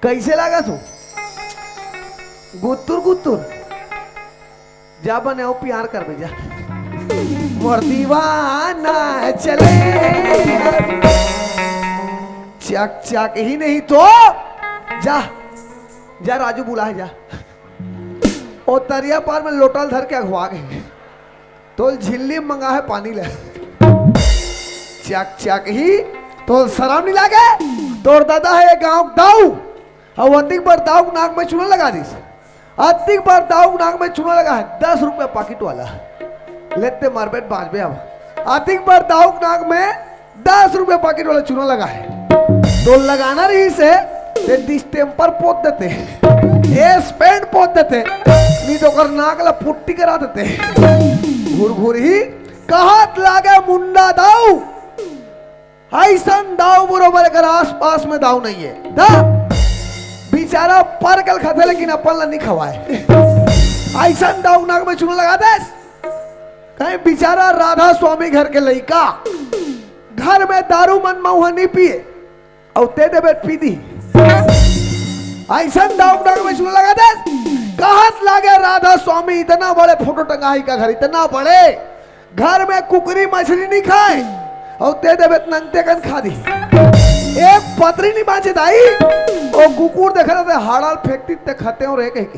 कैसे लगा तू गुत्तुर गुत्तुर जा बने प्यार कर जा मोर दीवाना चले चक चक ही नहीं तो जा जा राजू बुला है जा ओ तरिया पार में लोटल धर के अगवा गए तो झिल्ली मंगा है पानी ले चक चक ही तो शराब नहीं लागे तोर दादा है गांव दाऊ और अधिक बार दाऊ नाक में चूना लगा दी अधिक बार दाऊ नाक में चूना लगा है 10 रुपए पैकेट वाला लेते मारपेट बाज पे अब अधिक बार दाऊ नाक में 10 रुपए पैकेट वाला चूना लगा है तो लगाना रही से डिस्टेम्पर पोत देते ये स्पेंड पोत देते नहीं तो कर नाक ला पुट्टी करा देते घुर घुर ही कहत लागे मुंडा दाऊ ऐसन दाऊ बरोबर अगर आस पास में दाऊ नहीं है दा बेचारा पर कल खाते लेकिन अपन ला नहीं खवाए ऐसन दाऊ नाक में चूना लगा दे कहीं बेचारा राधा स्वामी घर के लड़का घर में दारू मन महुआ नहीं पिए और ते दे बेट पी दी ऐसा दाऊ नाक में चूना लगा दे कहत लागे राधा स्वामी इतना बड़े फोटो टंगाई का घर इतना बड़े घर में कुकरी मछली नहीं खाए और ते दे बेट नंगते कन खा दी एक पतरी नहीं बांचे दाई और कुकुर देख रहे थे हाड़ाल फेंकती ते खाते और एक एक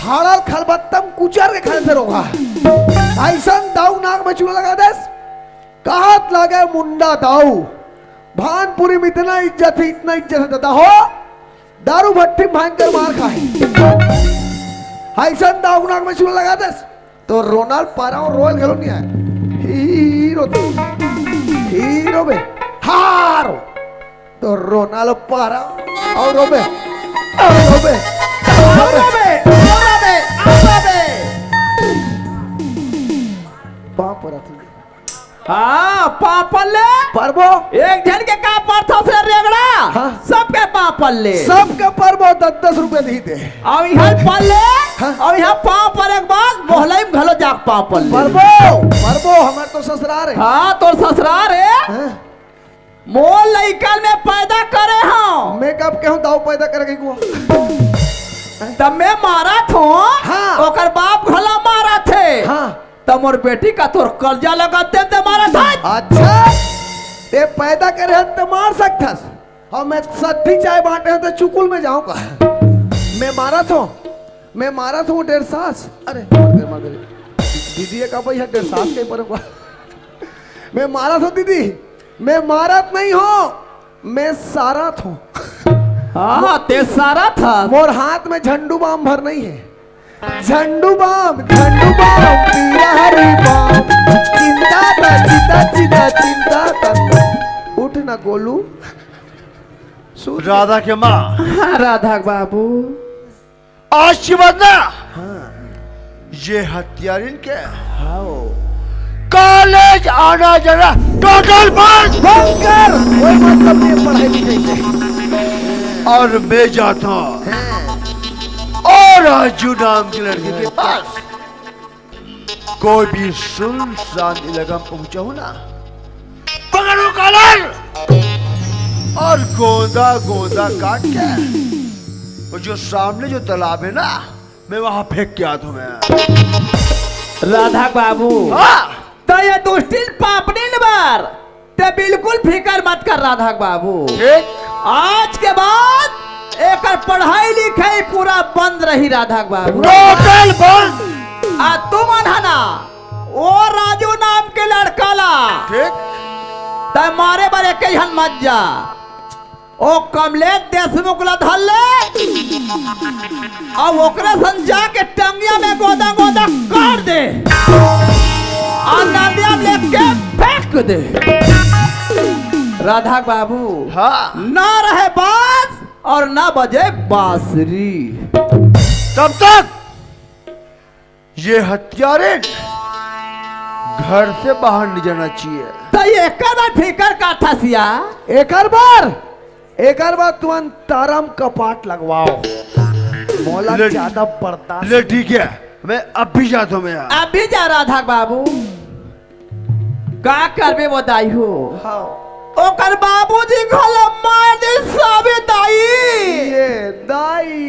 हाड़ाल खलबत्तम कुचर के खाते रोगा ऐसा दाऊ नाक में चूना लगा दे कहत लागे मुंडा दाऊ भानपुरी में इतना इज्जत है इतना इज्जत देता हो दारू भट्टी भयंकर मार खाए ऐसा दाऊ नाक में चूना लगा दे तो रोनाल्ड पारा और रोयल खेलो नहीं है हीरो बे हारो तो रोनाल्ड पारा और रोबे पाप रथी हाँ पापल्ले परबो एक जन के का परथा से रेगड़ा हाँ? सबके पापल्ले सबके परबो 10-10 रुपए दी थे और यहाँ पल्ले हाँ? और यहाँ पाँव पर एक बार मोहल्ले में घलो जाग पापल्ले परबो हमारे तो ससुराल है हाँ तो ससुराल है हाँ? मोल लइकन में पैदा करे हाँ मैं कब कहूँ दाऊ पैदा करेगी को तब मैं मारा थो हाँ? ओकर बाप घला मारा थे हाँ तब मोर बेटी का तोर कर्जा लगाते ते मारा था अच्छा ते पैदा करे तो मार सकथस और मैं सत्ती चाय बांटे हूं तो चुकुल में जाऊंगा मैं मारा था 1.5 सास अरे मार गए दीदी का भाई 1.5 सास के पर मैं मारा था दीदी मैं मारत नहीं हो मैं सारा था हाँ ते सारा था मोर हाथ में झंडू बाम भर नहीं है झंडू बाम पीला हरी बाम चिंता चिंता उठ ना गोलू राधा के माँ हाँ राधा बाबू आज बदला हाँ ये हत्यारिन के हाँ कॉलेज आना जाना टोटल बंद कर कोई मतलब नहीं पढ़ाई लिखाई से और मैं जाता हूँ और राजू नाम की लड़की के पास कोई भी सुनसान इलाका पहुंचा हूं ना पकड़ो कॉलर और गोंदा काट के वो जो सामने जो तालाब है ना मैं वहां फेंक के आता हूं मैं राधा बाबू हाँ तो ये दुष्टिल पापनी बार ते बिल्कुल फिकर मत कर राधा बाबू ठीक आज के बाद एक पढ़ाई लिखाई पूरा बंद रही राधा बाबू टोटल बंद आ तुम अनहना ओ राजू नाम के लड़का ला ठीक ते मारे बारे कहीं मत जा ओ कमलेश देशमुख ला धल ले और ओकरे संजा के टंगिया में गोदा कर दे और नदिया में लेके फेंक दे राधा बाबू हाँ ना रहे बास और ना बजे बांसुरी तब तक ये हत्यारे घर से बाहर नहीं जाना चाहिए तो ये बार फिकर का था सिया एक बार तुम तारम कपाट लगवाओ मौला ज्यादा पड़ता ले ठीक है मैं अब भी जाता हूँ मैं अब भी जा राधा बाबू का करबे वो दाई हो हाँ ओकर बाबूजी घल मार दे साबे दाई ये दाई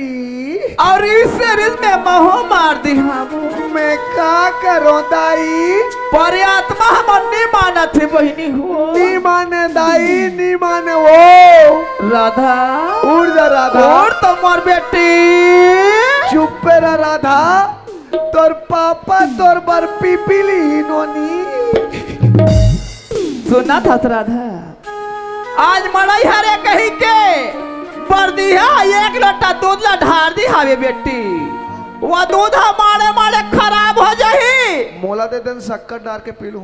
और इसे रिज में महो मार दी हम मैं का करो दाई पर आत्मा हम नहीं माना थे बहनी हो नी माने दाई नी माने वो राधा उड़ जा राधा और तुम्हार बेटी चुप पे रह राधा तोर पापा तोर बर पीपीली नोनी सुना था राधा आज मड़ई हरे कहीं के बर्दिया एक लोटा दूध ला ढार दी हावे बेटी वो दूध मारे मारे खराब हो जाही मोला दे दिन शक्कर डाल के पी लूं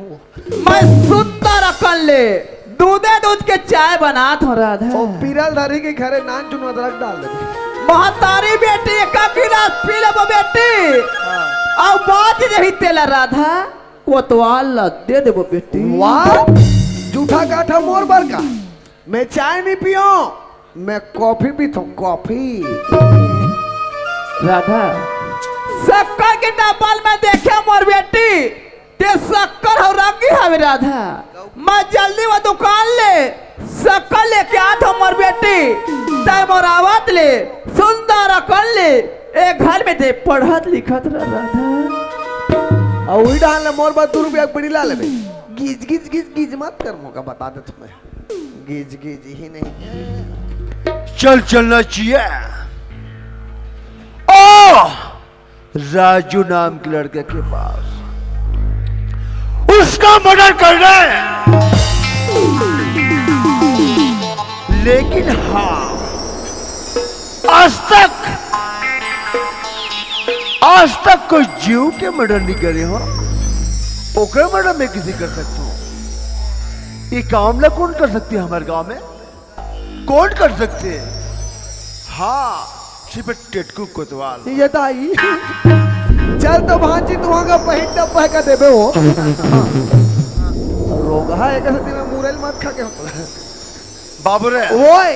मैं सुत्ता रखन ले दूधे दूध के चाय बना थो राधा ओ पीरल धारी के घरे नान चुन अदरक डाल दे महतारी बेटी का गिलास पी ले बेटी अब बात रही तेला राधा कोतवाल दे दे बेटी वाह जूठा काठा मोर बर का मैं चाय नहीं पियो मैं कॉफी पीता हूँ कॉफी राधा शक्कर के डब्बल में देखे मोर बेटी ते शक्कर हो रंगी हवे राधा मैं जल्दी वो दुकान ले शक्कर लेके आ था मोर बेटी तय मोर आवत ले सुंदर कर ले एक घर में दे पढ़त लिखत रह राधा और वही डाल मोर बात 2 रुपया बड़ी ला ले गिज गिज गिज गिज मत कर मौका बता दे तुम्हें गिज गिज ही नहीं चल चलना चाहिए। ओ राजू नाम के लड़के के पास उसका मर्डर कर रहे हैं लेकिन हाँ आज तक कोई जीव के मर्डर नहीं करे हो ओकर मर्डर मैं किसी कर सकता हूँ। ये काम ना कौन कर सकती है हमारे गांव में कौन कर सकते हैं? हाँ सिर्फ टेटकू कोतवाल ये दाई चल तो भांजी तू वहां का पहिट डब्बा का देबे हो रोगा एक सती में मुरल मत खा के होता बाबू रे ओए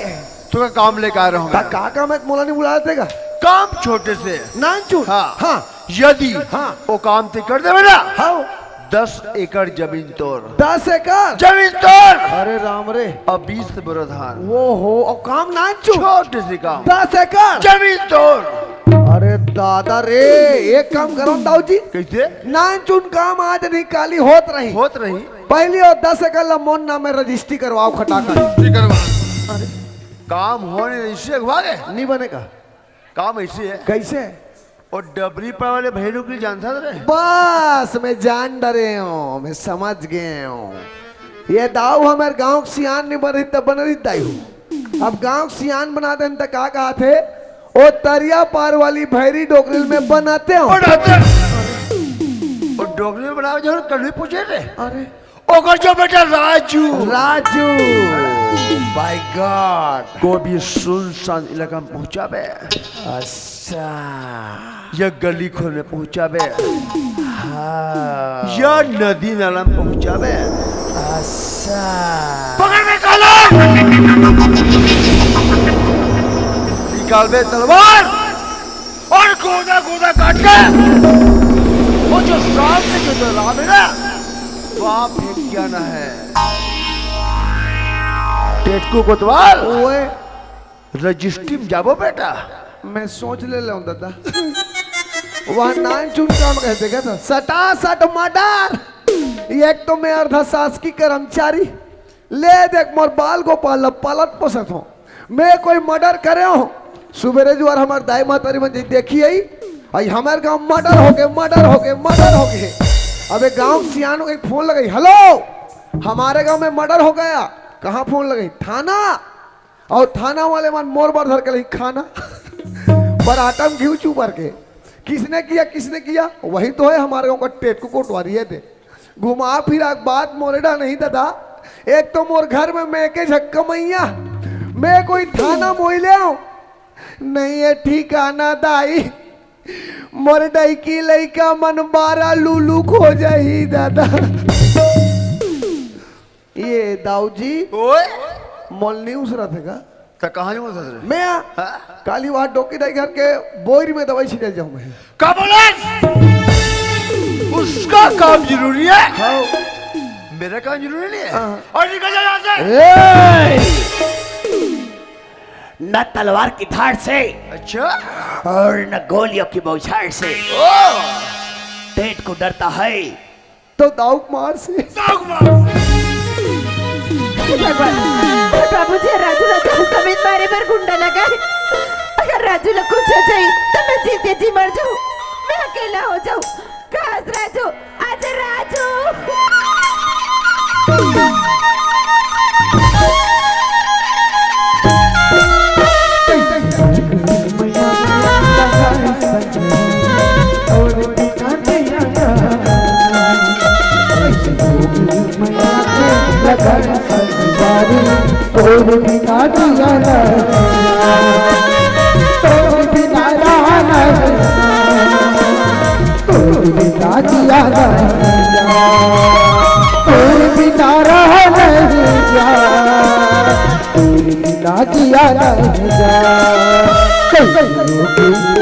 तू का काम लेकर आ रहा हूँ मैं। का मैं मोला नहीं बुला देगा काम छोटे से नानचू हाँ हाँ यदि हाँ। वो काम ते कर दे बेटा हाँ 10 एकड़ जमीन तोड़ 10 एकड़ जमीन तोड़ अरे राम रे और 20 से बड़ा धान वो हो और काम नानचू छोटे से काम 10 एकड़ जमीन तोड़। अरे दादा रे एक काम करो दाऊ जी कैसे नानचून काम आज नहीं काली होत रही पहली और 10 एकड़ ला मोन नाम में रजिस्ट्री करवाओ खटाकर अरे काम होने ऐसे भागे नहीं बनेगा काम ऐसे है कैसे और डबरी पर वाले भैरों के लिए जानता था रे बस मैं जान डरे हूँ मैं समझ गए हूँ ये दाऊ हमारे गांव सियान नहीं बन रही तब बन रही दाई हूँ अब गांव सियान बना दे तक क्या कहा थे ओ तरिया पार वाली भैरी डोकरिल में बनाते हो और डोगरी में बनाओ जो कल भी पूछे थे अरे ओकर जो बेटा राजू राजू बाय गॉड को भी सुनसान इलाका में पहुंचा बे अच्छा या गली खोल में पहुंचा बे हाँ या नदी नाला में पहुंचा बे अच्छा पकड़ में काला निकाल बे तलवार और गोदा गोदा काट के वो जो सामने जो तालाब है ना वहां फेंक जाना है टेटकू कोतवाल ओए रजिस्ट्री में जाबो बेटा मैं सोच ले लूं दादा वहाँ नान चुन काम कहते क्या था सटा सट मर्डर एक तो मैं अर्धा शासकीय कर्मचारी ले देख मोर बाल गोपाल पलट पोसत हो मैं कोई मर्डर करे हो सुबेरे जो हमारे दाई मातारी मंजी देखी आई आई हमारे गांव मर्डर हो गए अबे गांव सियानो एक फोन लगाई हेलो हमारे गांव में मर्डर हो गया कहाँ फोन लगाई थाना और थाना वाले मन मोर बार धर के लगी खाना बराटा में घी चू भर के किसने किया वही तो है हमारे गांव का टेटकू कोटवारी है थे घुमा फिरा बात मोरेडा नहीं दादा एक तो मोर घर में मैं के झक्का मैया मैं कोई थाना मोहिले हूं नहीं है ठिकाना दाई मोर दाई की लइका मन 12 लूलू खो जाही दादा ये दाऊ जी ओए मोल नहीं उसरा थे का तो कहाँ जाऊँ सर मैं काली वहां डोकी दाई घर के बोरी में दवाई छिड़ल जाऊं मैं का बोला उसका काम जरूरी है हाँ मेरा काम जरूरी नहीं है हाँ। और निकल जा यहाँ से न तलवार की धार से अच्छा और न गोलियों की बौछार से ओ पेट को डरता है। तो दाऊ मार से बाबूजी राजू राजा समेत मारे पर गुंडा लगा है। अगर राजू ने कुछ हो जाए तो मैं जीते जी मर जाऊं, मैं अकेला हो जाऊं। कहाँ राजू? आज राजू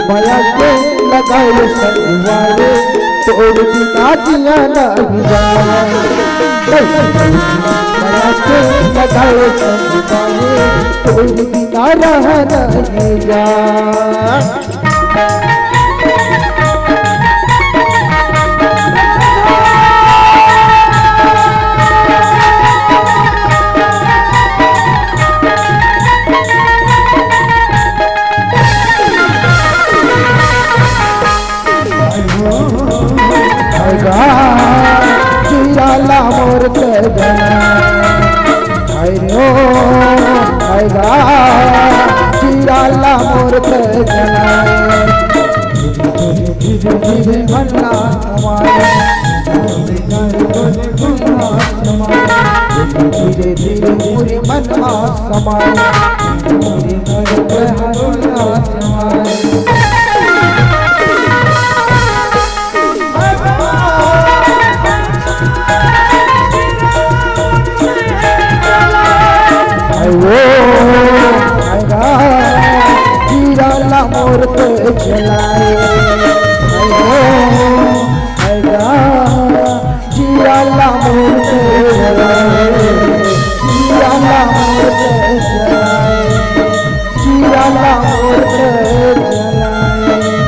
माया के लगाए सलवारे तोड़ बिना जिया नहीं जाए माया के लगाए सलवारे तोड़ बिना रह नहीं जाए जियाला मोर के आएगा जियाला मोर के धीरे धीरे मन्ना धीरे धीरे पूरी मन्ना समाए जियाला मोर पे चलाए जियाला मोर पे चलाए जियाला मोर पे चलाए जियाला मोर पे चलाए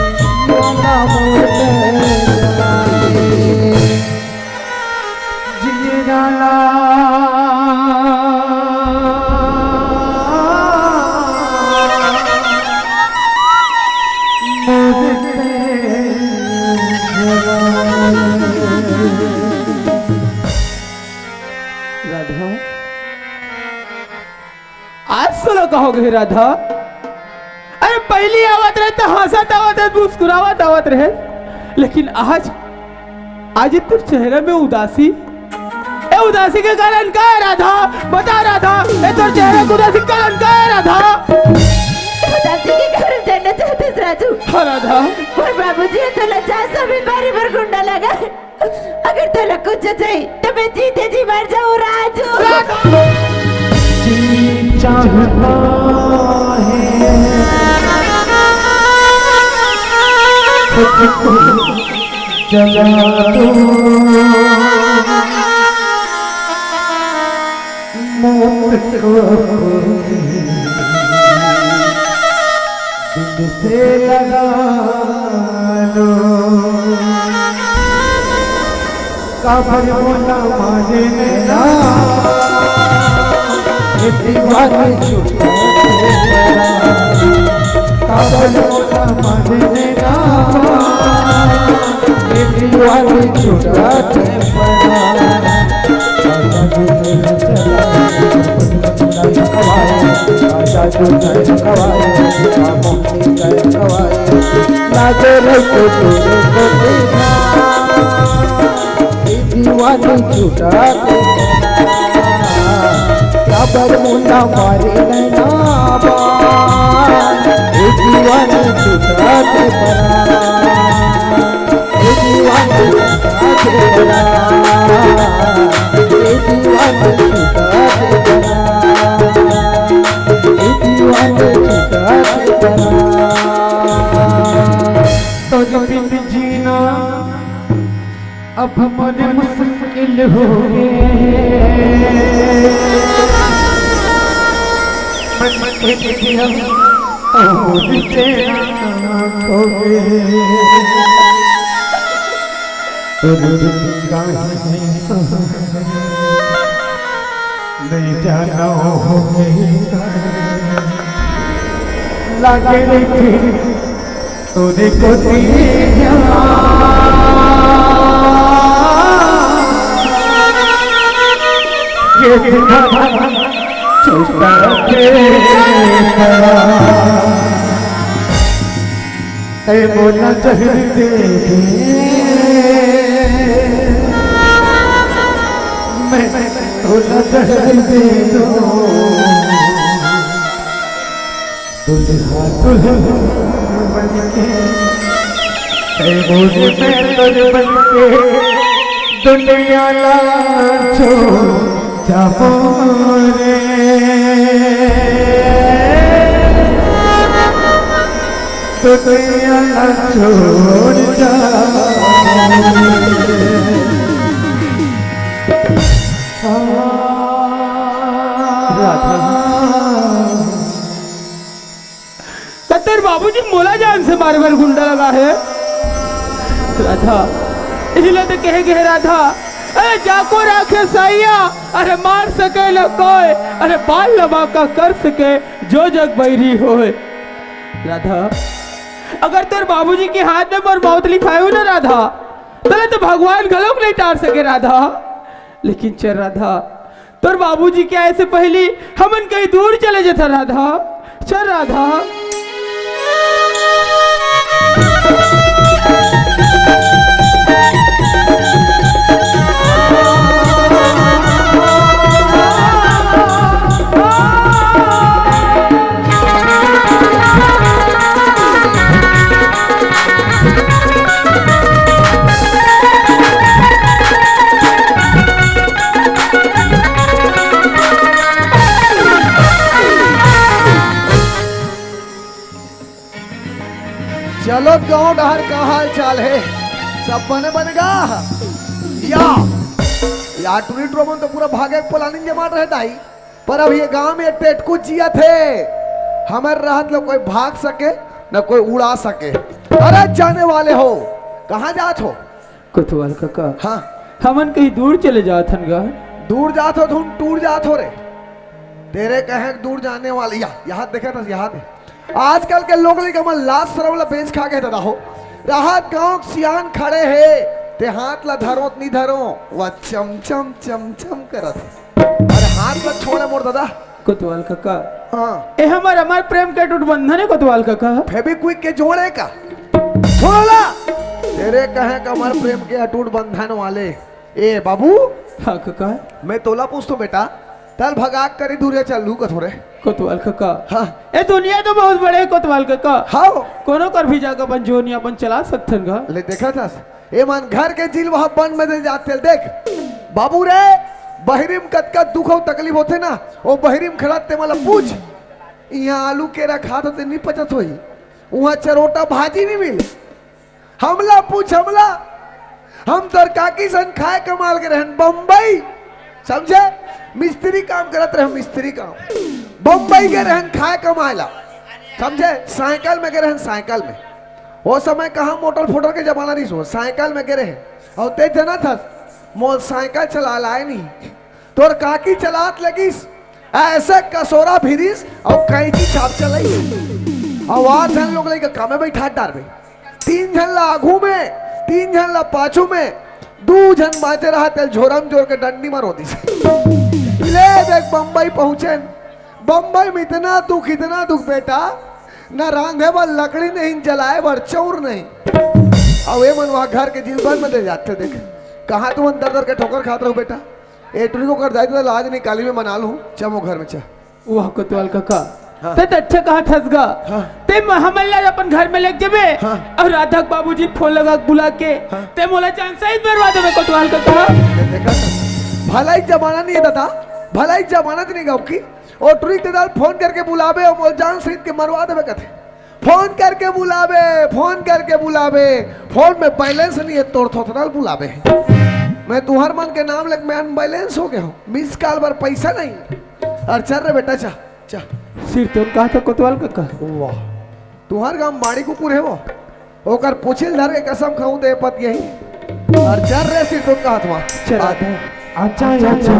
जियाला मोर पे चलाए जियाला आज सुनो कहोगे राधा? अरे पहली आवत रहे तो हंसत आवत रहे, मुस्कुरावत आवत रहे, लेकिन आज तेरे चेहरे में उदासी। ए उदासी के कारण क्या है राधा? बता राधा, ए तेरे चेहरे को उदासी के कारण क्या है राधा? उदासी के कारण जानना चाहते हैं राजू? हाँ राधा। और बाबूजी तो लज्जा सभी बारी पर गुंडा लगा है। अगर तो कुछ चाहिए तो मैं जीते जी मर जाऊं राजू। चाहता है जला दो मौत को दिल से लगा लो काबर बोला मारे ना दीवानी छुपा काबल बोला माने ना दीवानी छुपाते पड़ा आजा जो नहीं कवाए मोहनी गए कवाए लागे रखो तेरे को देखा दीवानी छुपाते काबर मुन्ना मारे नैना दीवानी छुटाते पड़ा दीवानी छुटाते पड़ा दीवानी छुटाते पड़ा दीवानी छुटाते पड़ा तो बिन जीना अब मन मुश्किल हो गए मन के दिया और तेरा खो गए नहीं जाना हो लागे रखे तूने को दिया ये चौथा बोला जहर दे मैं बोला जहर दे दो दुल्हा दुल्हन बन के बोले मैं तुझ बन के दुनिया लाचो जाबो रे दुनिया लाचो जाबो तेरे बाबूजी मोला जान से बार बार गुंडा लगा है राधा इसलिए तो कहे राधा अरे जाको राखे साइया अरे मार सके न कोई अरे बाल लबा का कर सके जो जग बैरी होए राधा अगर तेरे बाबूजी के हाथ में मोर मौत लिखाए हो ना राधा तले तो भगवान गलों नहीं टार सके राधा लेकिन चल राधा तोर बाबूजी के आए से पहले हमन कहीं दूर चले जाता राधा चल राधा चलो गांव डहर का हाल चाल है सब बनेगा या टूरिस्ट रोमन तो पूरा भागे प्लानिंग जमा रहता ही पर अब ये गांव में टेटकू जिया थे हमारे राहत लोग कोई भाग सके न कोई उड़ा सके अरे जाने वाले हो कहाँ जात हो कोतवाल काका हाँ हमन कहीं दूर चले जात हन गा दूर जात हो तुम टूर जात हो रे तेरे कहे दूर जाने वाले यहाँ देखे था यहाँ दे आजकल के लोग लाश सरवला बेंच खा गए हो राहत गांव सियान खड़े है ते हाथ ला धरो नहीं धरो वह चमचम चमचम करत अरे हाथ ला छोड़े मोर दादा कोतवाल काका हाँ ए हमार प्रेम के टूट बंधन है कोतवाल काका फेविक्विक के जोड़े का छोड़ा तेरे कहे का हमारे प्रेम के अटूट बंधन वाले ए बाबू हाँ काका मैं तोला पूछतो बेटा तल भगाक करी दूरे चल लू कथोरे कोतवाल काका हाँ ए दुनिया तो बहुत बड़े है कोतवाल काका हाँ कोनो कर भी जाकर अपन जोनी अपन चला सकथन गा ले देखा था ए मन घर के जिल वहां बन में दे जाते देख बाबू रे बहिरीम कतका दुख और तकलीफ होते ना वो बहिरीम खड़ाते मला पूछ यहाँ आलू केरा खा तो नहीं पचत होई वहां चरोटा भाजी नहीं मिल हमला पूछ हमला हम तोर काकी सन खाए कमाल के रहन बम्बई समझे मिस्त्री काम करत रहे मिस्त्री काम बम्बई के रहन खाए कमाएला समझे साइकिल में के रहन साइकिल में वो समय कहा मोटर फोटर के जमाना नहीं सो साइकिल में गिरे और तेज जना था मोल साइकिल चला लाए नहीं तोर काकी चलात लगिस ऐसे कसोरा भिरिस और कैची छाप चलाई आवाज जन लोग लगे कामे बैठा डार में 3 जन ला आगू में 3 जन ला पाछू में 2 जन बाचे रहा तेल झोरम जोर के डंडी मारो दी ले देख बम्बई पहुंचे बम्बई में इतना दुख बेटा न रांधे बर लकड़ी नहीं जलाए बर चौर नहीं अब ये मन वहां घर के जिल में दे जाते देख कहाँ तुम अंदर दर के ठोकर खाते रहो बेटा एटरी को कर जाए तो लाज निकाली में मना लूं चमो घर में चा वाह कोतवाल काका हाँ। ते अच्छा कहा ठस गा हाँ। ते हमल्ला अपन घर में लेके जबे हाँ। और राधा बाबूजी फोन लगा बुला के हाँ। ते मोला चांद सही बर्बाद में कोतवाल काका देखा भलाई जमाना नहीं है दादा भलाई जमानत नहीं गाँव की और टुरी तेदाल फोन करके बुलावे और मोल जान सहित के मरवा देवे कथे फोन करके बुलावे, फोन करके बुलावे, फोन में बैलेंस नहीं है, तोड़ थोथरल बुलावे। मैं तुम्हार मन के नाम लग मैं बैलेंस हो गया हूँ, मिस कॉल पर पैसा नहीं। और चल रे बेटा चा चा। सिर तो कहा था कोतवाल का वाह, तुम्हार गाँव बाड़ी कुकुर है वो, ओकर पूछिल धर के कसम खाऊं दे पत यही। और चल रे सिर तो कहा था चला अच्छा अच्छा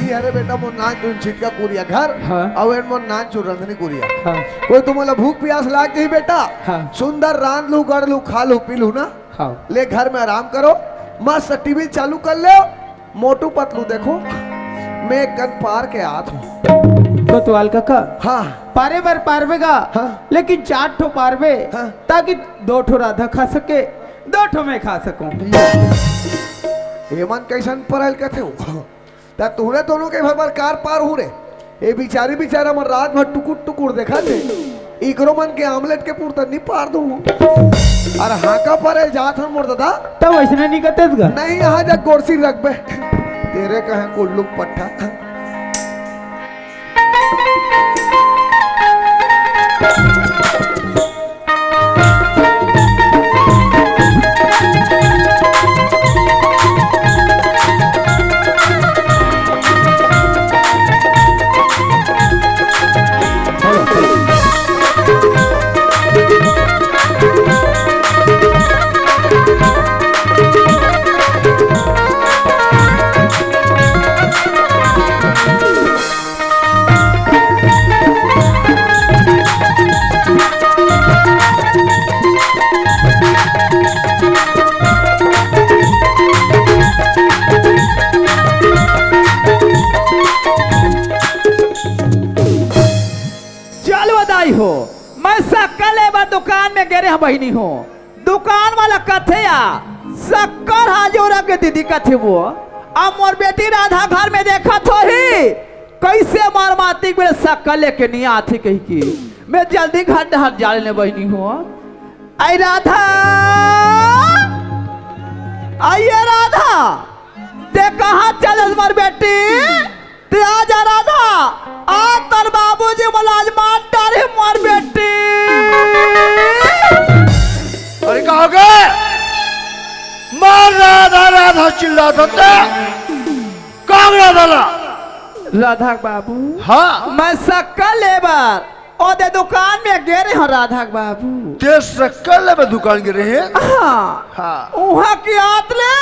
ये अरे बेटा मोर नाच चुन छिटका कुरिया घर हाँ। और एन मोर नाच चुन रंधनी कुरिया। हाँ कोई तुम्हारा भूख प्यास लाग गई बेटा, हाँ। सुंदर रांध लू गड़ लू खा लू पी लू ना, हाँ ले घर में आराम करो, मस्त टीवी चालू कर लो, मोटू पतलू देखो, मैं कन पार के आत हूँ। कोतवाल का हाँ पारे बार पारवेगा हाँ। लेकिन 4 ठो पारवे हाँ। ताकि 2 ठो राधा खा सके, 2 ठो मैं खा सकूं। हेमंत कैसन पढ़ल कथे ता तुहरे दोनों के भर कार पार हो रे। ये बिचारी बेचारा मन रात भर टुकुर टुकुर देखा थे, इकरो मन के आमलेट के पूर्ता नहीं पार दू। और हाका पर जात हम मोर दादा तब वैसने नहीं करते नहीं, यहाँ जा गोरसी रख बे, तेरे कहे कुल्लू पट्टा। हो मैं शक्कर लेबर दुकान में गेरे बहनी हो, दुकान वाला कथेया शक्कर हाजोरा के दीदी कथे वो, अब मोर बेटी राधा घर में देखा तो ही कैसे मार माती मेरे शक्कर लेके नहीं आती कही की, मैं जल्दी घर डहर जाने बहनी हो। आई राधा, आइए राधा, ते कहाँ चल मार बेटी, ते आजा राधा, आ तर बाबूजी मुलाज मार डाले मार बेटी। अरे कहा गए मार राधा राधा चिल्लाता था, कहाँ राधा ला? राधा बाबू हाँ मैं शक्कर लेबर ओदे दुकान में गेरे हो राधा बाबू। ते शक्कर में दुकान गिरे हैं? हाँ हाँ वहाँ की आतले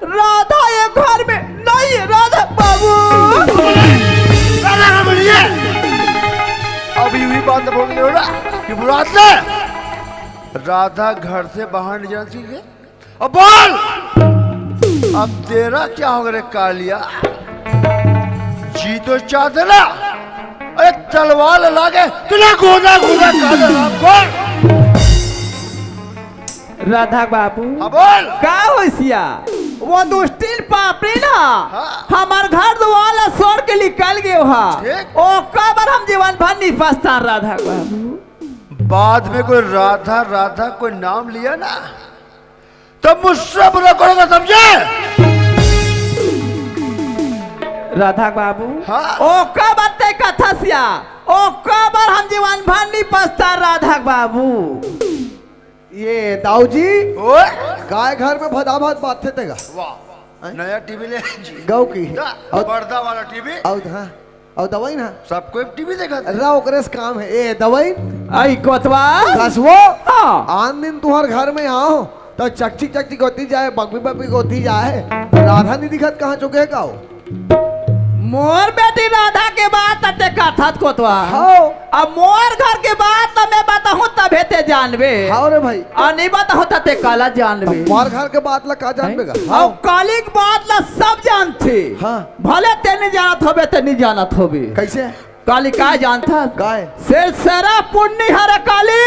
राधा ये घर में नहीं है राधा बाबू। राधा का बोलिए अभी हुई बात बोल रही हो ना कि बुरा से राधा घर से बाहर नहीं जाती है। अब बोल अब तेरा क्या हो गया कालिया, जी तो चाहते ना, अरे तलवार लागे तुला गोदा गोदा काला बोल। राधा बाबू अब बोल का होसिया वो दुष्टिल पापड़ी ना हाँ। हमार घर द्वारा छोड़ के निकल गए हा, ठीक। ओ कबर हम जीवन भर नहीं पछता राधा बाबू। बाद में कोई राधा राधा कोई नाम लिया ना तब मुझसे बुरा करोगा, समझे? राधा बाबू हाँ। ओ कबर ते कथा सिया, ओ कबर हम जीवन भर नहीं पछता राधा बाबू। ये दाऊ जी ओए गाय घर में भदाभद बात थे तेगा वाह नया टीवी ले जी गौ की और पर्दा वाला टीवी हाँ और दवाई ना सब कोई टीवी देखा रा ओकरे से काम है। ए दवाई आई कोतवा कसवो हाँ। आन दिन तुम्हार घर में आओ तो चकची चकची होती जाए, बकबी बकबी होती जाए, राधा नहीं दिखत कहाँ चुके का हो? मोर बेटी राधा के बाद तते कथा कोतवा हाओ अब मोर घर के बाद तो मैं बताऊं तबे ते जानबे, हाओ रे भाई, और नहीं बताऊं तते काला जानबे। तुम्हार घर के बात ला का जान बेगा? और काली की बात ला सब जानते हाँ। भले ते नहीं जानत होबे ते नहीं जानत होबे। कैसे काली का जानता गाय शेर सरा पुण्य हर काली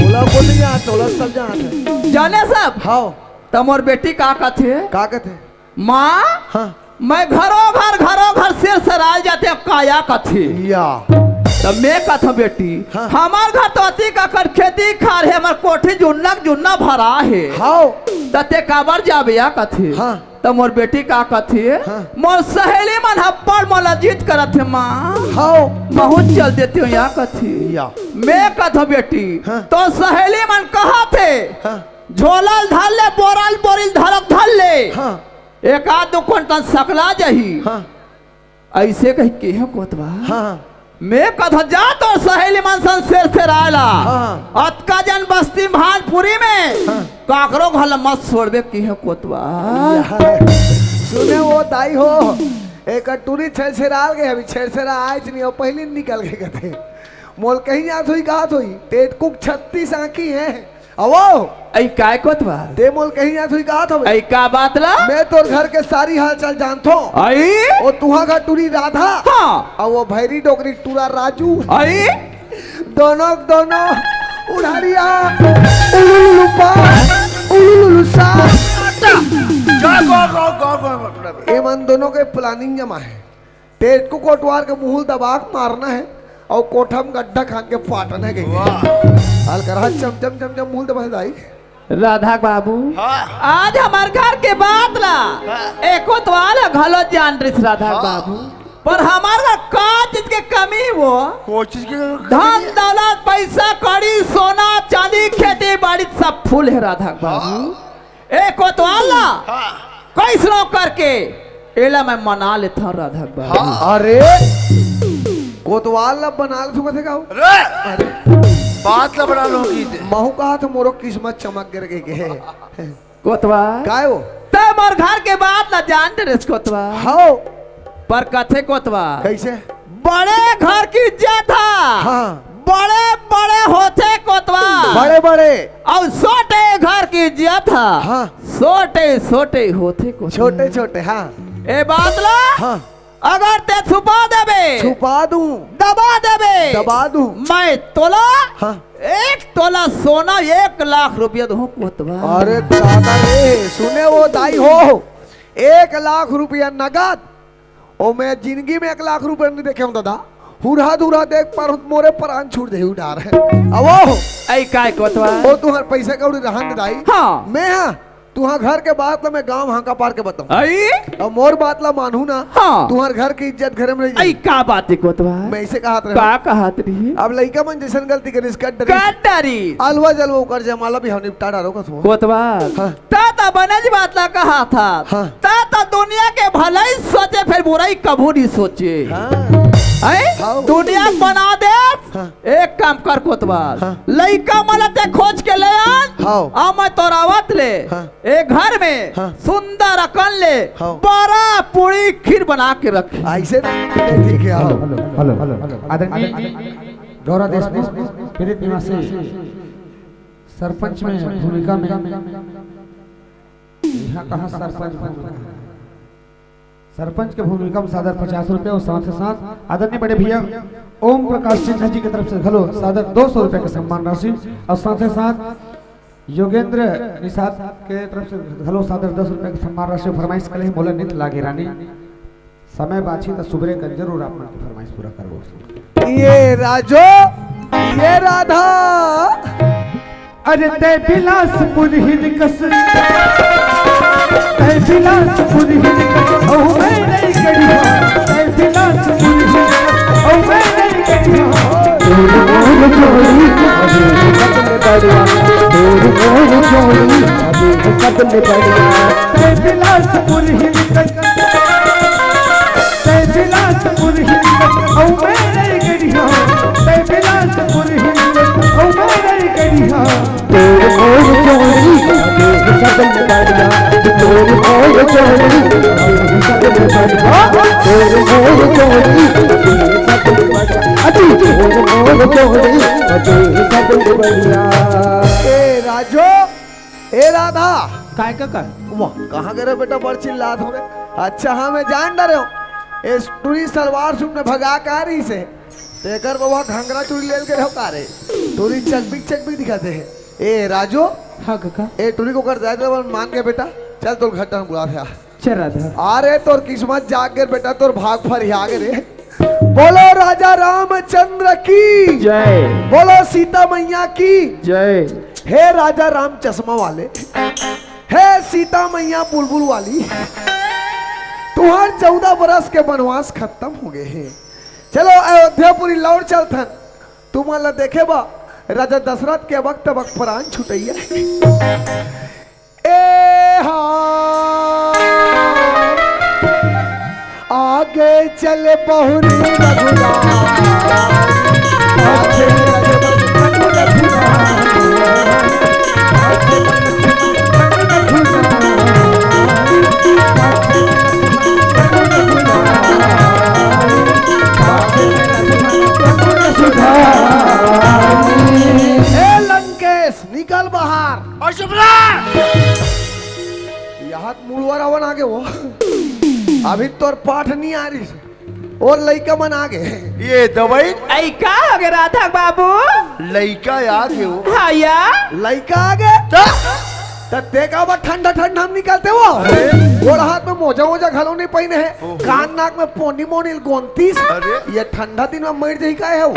बोला बोल यहाँ चोला सब जान जाने सब। हाओ तमोर बेटी का कथे का कहते माँ हाँ मैं घरों घर शेर सराय जाते काया कथे या तो मैं कथा बेटी हाँ। हमार घर तो अति का कर खेती खार है हमार कोठी जुन्ना भरा है हाओ तते काबर जाबे या कथी हाँ। तो मोर बेटी का कथी हाँ। मोर सहेली मन हप्पड़ मोला जीत करत है माँ हाओ बहुत चल देती हूँ या कथी या मैं कथा बेटी हाँ। तो सहेली मन कहा थे हाँ झोलल धर ले बोरिल धरक धर ले हाँ एक आध दो क्विंटल सकला जही हाँ ऐसे कह के है कोतवा हाँ मैं कथा जा तो सहेली मन सन से आला हाँ। अतका जन बस्ती भानपुरी में हाँ। काकरो घल मत छोड़बे की है कोतवा सुने वो दाई हो एक टूरी छेड़छेड़ाल गए अभी छेड़छेड़ा आए नहीं और पहले निकल गए कहते मोल कहीं याद हुई कहा हुई टेट कुक 36 आंखी है अवो ऐ काय कोतवा दे मोल कहीं याद हुई कहा था ऐ का बात ला मैं तोर घर के सारी हाल चाल जानतो ऐ ओ तुहा का टूरी राधा हाँ और वो भैरी डोकरी टूरा राजू ऐ दोनों उड़ारिया उलुलुपा उलुलुसा ये मन दोनों के प्लानिंग जमा है टेट को कोटवार के मुंह दबाक मारना है और कोठम गड्ढा खान के फाटना है हाल कर चम चम चम चम मुंह दबा दाई राधा बाबू आज हमार घर के बात ला एको तो आला घलो जान रही राधा बाबू पर हमारा का चीज के कमी वो कोशिश की धन दौलत पैसा कड़ी सोना चांदी खेती बाड़ी सब फूल है राधा बाबू एको तो आला कैसनो करके एला मैं मना लेता हूँ राधा बाबू अरे कोतवाल लब बना ले थे गाओ अरे बात ला बना लोगी महू कहा था मोरो किस्मत चमक गिर गई कोतवा काय हो तब और घर के बात ना जानते रे कोतवा हाओ पर कथे कोतवा कैसे बड़े घर की इज्जत था हाँ बड़े बड़े होते कोतवा बड़े बड़े और छोटे घर की इज्जत था हाँ। छोटे छोटे होते कोतवा छोटे छोटे हाँ ए बात ला हाँ अगर ते छुपा देबे छुपा दूं दबा देबे दबा दूं मैं तोला हाँ 1 तोला सोना 1 लाख रुपया दूं कोतवा अरे दादा रे सुने वो दाई हो 1 लाख रुपया नगद ओ मैं जिंदगी में 1 लाख रुपया नहीं देखे हूँ दादा हुरा धुरा देख पर मोरे प्राण छूट दे उडार है अब ऐ काय कोतवा ओ तुम्हार पैसे कौड़ी रहन दाई हाँ मैं हाँ तुहार घर के बात ला मैं गांव हाँ का पार के बताऊं ऐ और मोर बात ला मानू ना हाँ। तुहार घर की इज्जत घर में ऐ रही का बात है कोतवा मैं इसे कहा का कहत रही अब लड़का मन जैसन गलती करे इसका डर कटरी अलवा जलवा कर जमाला भी हम निपटा डालो का सो कोतवा हाँ। ता बनज बात ला कहा था हाँ। ता दुनिया के भलाई सोचे फिर बुराई कबू नहीं सोचे हाँ ऐ हाँ। दुनिया बना दे हाँ। एक काम कर कोतवाल हाँ। लइका मला ते खोज के ले आन हाँ। आ मैं तोरावत ले हाँ। एक घर में हाँ। सुंदर अकल ले हाँ। बड़ा पूरी खीर बना के रख ऐसे ठीक है आओ हेलो आदरणीय गौरव देशमुख पीड़ित निवासी सरपंच में भूमिका में यहाँ कहाँ सरपंच भूमिका है? सरपंच के भूमिका में सादर 50 रुपये और साथ ही साथ आदरणीय बड़े भैया ओम प्रकाश सिन्हा जी की तरफ से घलो सादर 200 रुपये का सम्मान राशि और साथ ही साथ योगेंद्र निषाद के तरफ से घलो सादर 10 रुपये का सम्मान राशि फरमाइश करे बोले नित लागे रानी समय बाछी तो सुबह कर जरूर आप मन की फरमाइश पूरा करबो ये राजो ये राधा अरे तय बिलासपुर हिनकस तय बिलासपुर हिनकस ओ मैं नहीं करिया तय बिलासपुर हिनकस ओ मैं नहीं करिया तोर मोर जोड़ी अबे कदम बढ़िया तोर मोर जोड़ी अबे कदम बढ़िया तय बिलासपुर हिनकस तय बिलासपुर हिनकस ओ मैं नहीं करिया तय बिलासपुर हिनकस ओ मैं नहीं करिया तोर मोर जोड़ी अबे कदम बढ़िया तोर मोर जोड़ी अबे कदम बढ़िया तोर मोर जोड़ी अबे कदम बढ़िया अति तोर मोर जोड़ी अबे कदम बढ़िया ए राजो ए राधा काय का कर वाह कहाँ गए रे बेटा बड़ चिल्लात हो रे अच्छा हाँ मैं जान डरे हो इस टूरी सलवार सूट में भगा का रही से तेकर बाबा घंगरा चूड़ी ले के रहो कारे टूरी चकबिक दिखाते हैं ए राजो हाँ काका ए टूरी को कर जाए तो मान के बेटा चल तोर घटन बुला था चल राधा अरे तोर किस्मत जाग गए बेटा तोर भाग फरिया गे रे बोलो राजा रामचंद्र की, जय बोलो सीता मैया की। जय। हे राजा राम चश्मा वाले, हे सीता मैया बुलबुल वाली, तुम्हार 14 बरस के वनवास खत्म हो गए हैं। चलो अयोध्यापुरी लौट चलथन। तुम्हारा देखे बा राजा दशरथ के वक्त वक्त प्राण छुटैया। ए हाँ आगे चले बहुरी लंकेश निकल बाहर। यहाँ मूलवर आवन आगे वो अभी तोर पाठ नहीं आ रही और लइका मन आगे। ये दवाई ऐ का हो गया राधा बाबू? लइका याद है वो। हाँ या लइका आगे तो देखा बा ठंडा ठंडा हम निकलते वो और हाथ में मोजा मोजा घलो नहीं पहने है, कान नाक में पोनी मोनी गोंतीस। अरे ये ठंडा दिन में मर जाई का है वो।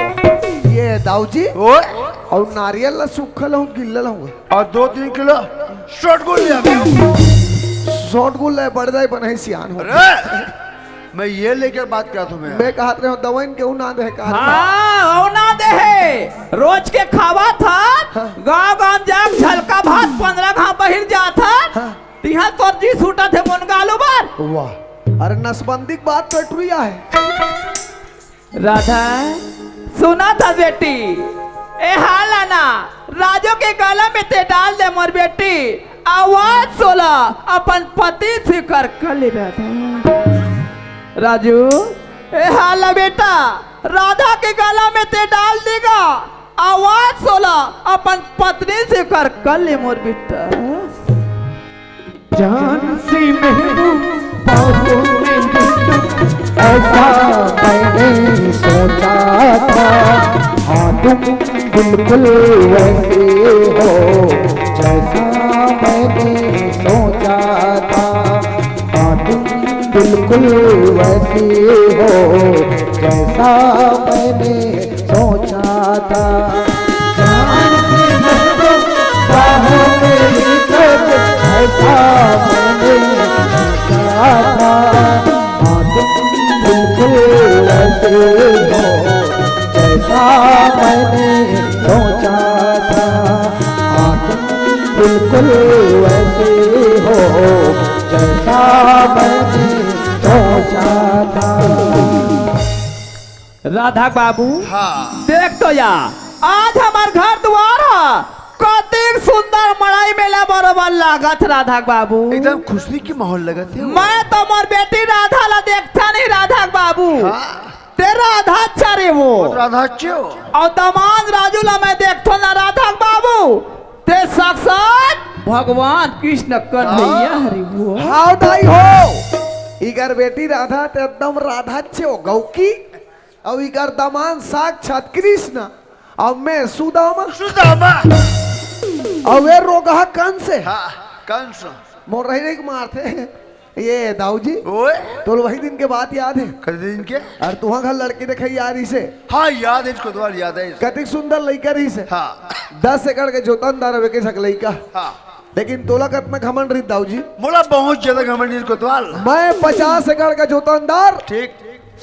ये दाऊजी और नारियल ला सूखल हूँ गिल्लल हूँ और 2-3 किलो शॉर्ट गोल लिया। शॉर्ट गुल है बढ़ जाए बने सियान हो। अरे मैं ये लेकर बात कर तुम्हें। मैं कहत रहे हूँ दवाइन के ना दे का। हाँ औ ना दे है। रोज के खावा था गाँव गाँव जाग झलका भात 15 घाव बहिर जा था तिहा तोर जी सूटा थे मुनगालू बार। वाह अरे नसबंदी की बात पेटुरिया है। राधा सुना था बेटी ए हाल ना राजो के गला में ते डाल दे मोर बेटी आवाज सोला अपन पति से कर ले राधा। राजू ए हाला बेटा राधा के गला में ते डाल देगा आवाज सोला अपन पत्नी से कर ले मोर बेटा। जान सी महबूब ऐसा मैंने सोचा था। हाँ तुम बिल्कुल वैसे हो जैसा मैंने सोचा था। हाँ तुम बिल्कुल वैसे हो जैसा मैंने सोचा था। जान सी महबूब बाहों में लेकर ऐसा मैंने सोचा था। हाँ तुम बिल्कुल वैसे हो जैसा मैंने सोचा था। हाँ तुम बिल्कुल वैसे हो जैसा मैंने सोचा था। राधा बाबू हाँ देख तो या आज हमार घर द्वार कतेक सुंदर मड़ाई मेला बरोबर लागत राधा बाबू। एकदम खुशी की माहौल लगा थे। मैं तो मोर बेटी राधा ला देखता नहीं राधा बाबू। ते राधा अच्छा रे वो राधा अच्छे हो और दामाद राजू ला मैं देखता ना राधा बाबू ते साक्षात भगवान कृष्ण कन्हैया हरि वो। हाउ दाई हो इगर बेटी राधा ते एकदम राधा छे हो गौकी और इगर दमान साक्षात कृष्ण और मैं सुदामा सुदामा और वे रोगा कंस से हाँ कंस मोर रही के मारते ये दाऊजी ओए तो वही दिन के बात याद है। कर दिन के और तुहा घर लड़के देखे यार इसे। हाँ याद है इसको द्वार याद है। कतिक सुंदर लड़का रही से। हाँ 10 एकड़ के जोतनदार वे के सक लड़का। हाँ लेकिन तोला कत में घमंड रही दाऊजी। मोला बहुत ज्यादा घमंड इसको द्वार। मैं 50 एकड़ का जोतनदार ठीक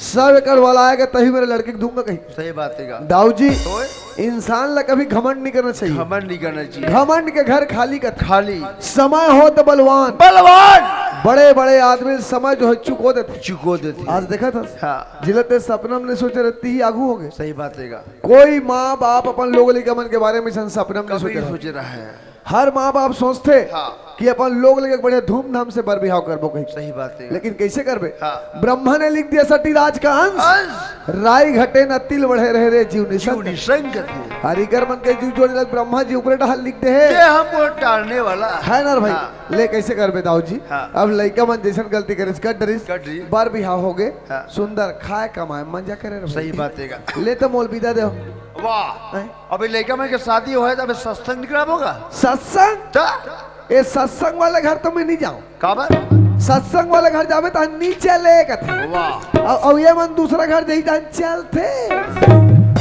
100 एकड़ वाला आएगा तभी मेरे लड़के को दूंगा कहीं। सही बात है। दाऊजी ओए इंसान ला कभी घमंड नहीं करना चाहिए। घमंड नहीं करना चाहिए। घमंड के घर खाली का खाली समय हो तो बलवान। बलवान बड़े बड़े आदमी समय जो है चुको देते। चुको देते। आज देखा था हाँ जिलते सपना में सोचे रहती ही आगू हो गए। सही बात है। कोई माँ बाप अपन लोग लिगमन के बारे में सपना में कभी सोचे सोच रहा है। हर माँ बाप सोचते हाँ। कि अपन लोग लेके बड़े धूमधाम से बर बिहाव करबो कहीं। सही बात है। लेकिन कैसे करबे। हाँ। ब्रह्मा ने लिख दिया सटी राज का अंश राय घटे न तिल बढ़े रहे रे जीव निशंक। निशंक हरिकर मन के जीव जोड़े लग ब्रह्मा जी ऊपर डाल लिखते ये हैं हमको टालने वाला है ना भाई। हाँ। ले कैसे करबे दाऊ जी। हाँ। अब लड़का मन जैसन गलती करे कट डरिस कट रही। बार बिहाव हो गए हाँ। सुंदर खाए कमाए मजा करे रे भाई। सही बात है। ले तो मोल विदा दे वाह अभी लड़का में के शादी हो है तो अभी सत्संग निकला होगा। सत्संग तो ये सत्संग वाले घर तो मैं नहीं जाऊं। काबर सत्संग वाला घर जावे तो नीचे ले कथे वाह और ये मन दूसरा घर जही जान चलते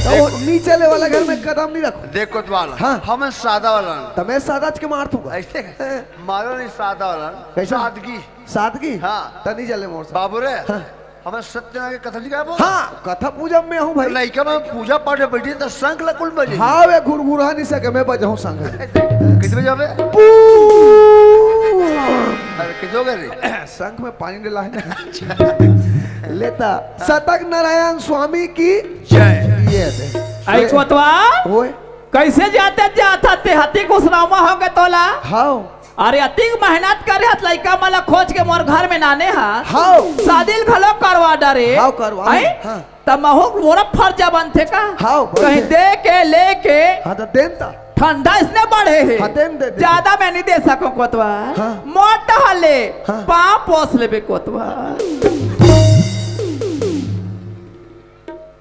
तो वो नीचे ले वाला घर में कदम नहीं रखो। देख कोतवाल हाँ। हमें सादा वाला तमें सादाच के मार दूंगा ऐसे मारो नहीं सादा वाला कैसा? सादगी सादगी हाँ। तनी चले मोर से बाबू रे हमें सत्यनारायण के कथा नहीं क्या बोल हाँ कथा पूजा में हूँ भाई लड़का में पूजा पाठ में बैठी तो संख लकुल बजे हाँ वे घुरघुरा नहीं सके मैं बजाऊं संग कितने बजे आवे अरे कितो गए संग में पानी डाला है ना लेता सतक नारायण स्वामी की जय ये दे आई कोतवा ओए कैसे जाते जाता ते हती घुसरामा हो गए तोला हाउ अरे अति मेहनत करे हत लइका मला खोज के मोर घर में नाने हा हाउ शादी घलो करवा डरे हाउ करवा आई? हाँ तब महो मोरा फर्जा बनथे का हाउ कहीं दे के लेके हाँ तो देन ता ठंडा इसने बढ़े है हाँ देन दे ज्यादा मैं नहीं दे सकूं कोतवा हाँ। मोटा हले हाँ। पाँव पोस लेबे कोतवा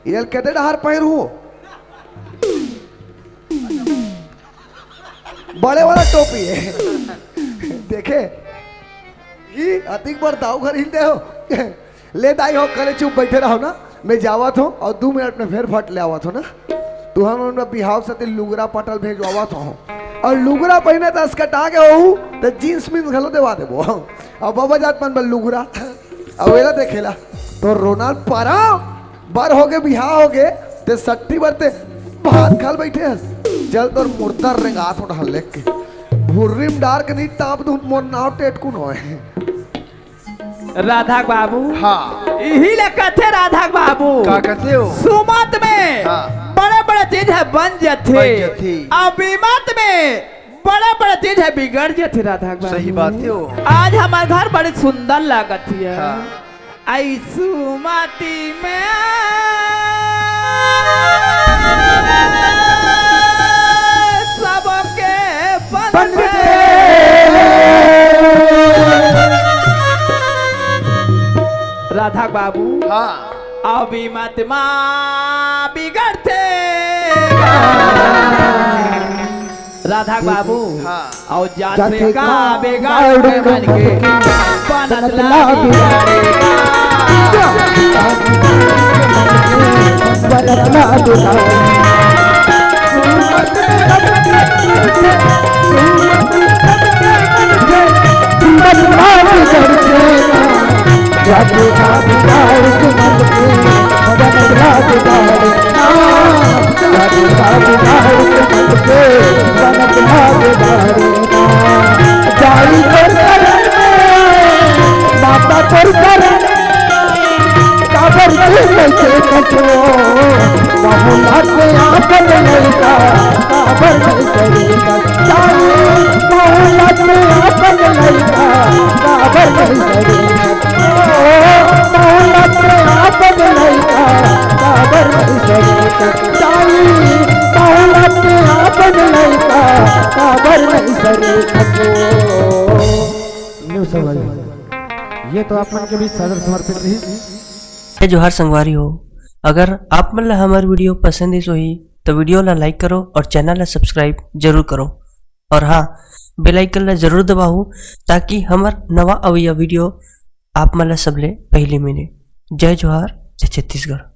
ये कहते डहार पैर हो बड़े वाला टोपी है देखे ये अतिक बार दाऊ घर हिलते हो ले दाई हो करे चुप बैठे रहो ना मैं जावत हूँ और 2 मिनट में फिर फट ले आवत हो ना तू हम बिहाव से लुगरा पटल भेजवावत हो और लुगरा पहने तो कटा के हो तो जींस मीन्स घलो देवा देबो और बाबा जात मन बल लुगरा और वेला देखेला तो रोनाल्ड पारा बर हो गए बिहाव हो गए ते सट्टी बरते भात खाल बैठे हस चल तोर मुर्दा रेंगात उठा लेक के भुर्रिम डार्क नी ताप दू मोर नाव टेटकुन होए राधा बाबू हाँ यही ले कहते राधा बाबू क्या कहते हो सुमत में हाँ। बड़े बड़े चीज है बन जाते बन जाते। अभिमत में बड़े बड़े चीज है बिगड़ जाते राधा बाबू सही बात है वो। आज हमारे घर बड़ी सुंदर लागत है हाँ। आई सुमति में सबके बन राधा बाबू हाँ अभी मत माँ बिगड़ते राधा बाबू हाँ। और जाते का बिगाड़ के बन के बनत ला ये तो आप मन के बीच सादर समर्पित रही। जय जोहार संगवारी हो। अगर आप मन ला हमार वीडियो पसंद ही होही तो वीडियो ला लाइक करो और चैनल ला सब्सक्राइब जरूर करो और हाँ बेल आइकन ला जरूर दबाओ ताकि हमार नवा अवैया वीडियो आप मन ला सबले पहले मिले। जय जोहार, जय छत्तीसगढ़।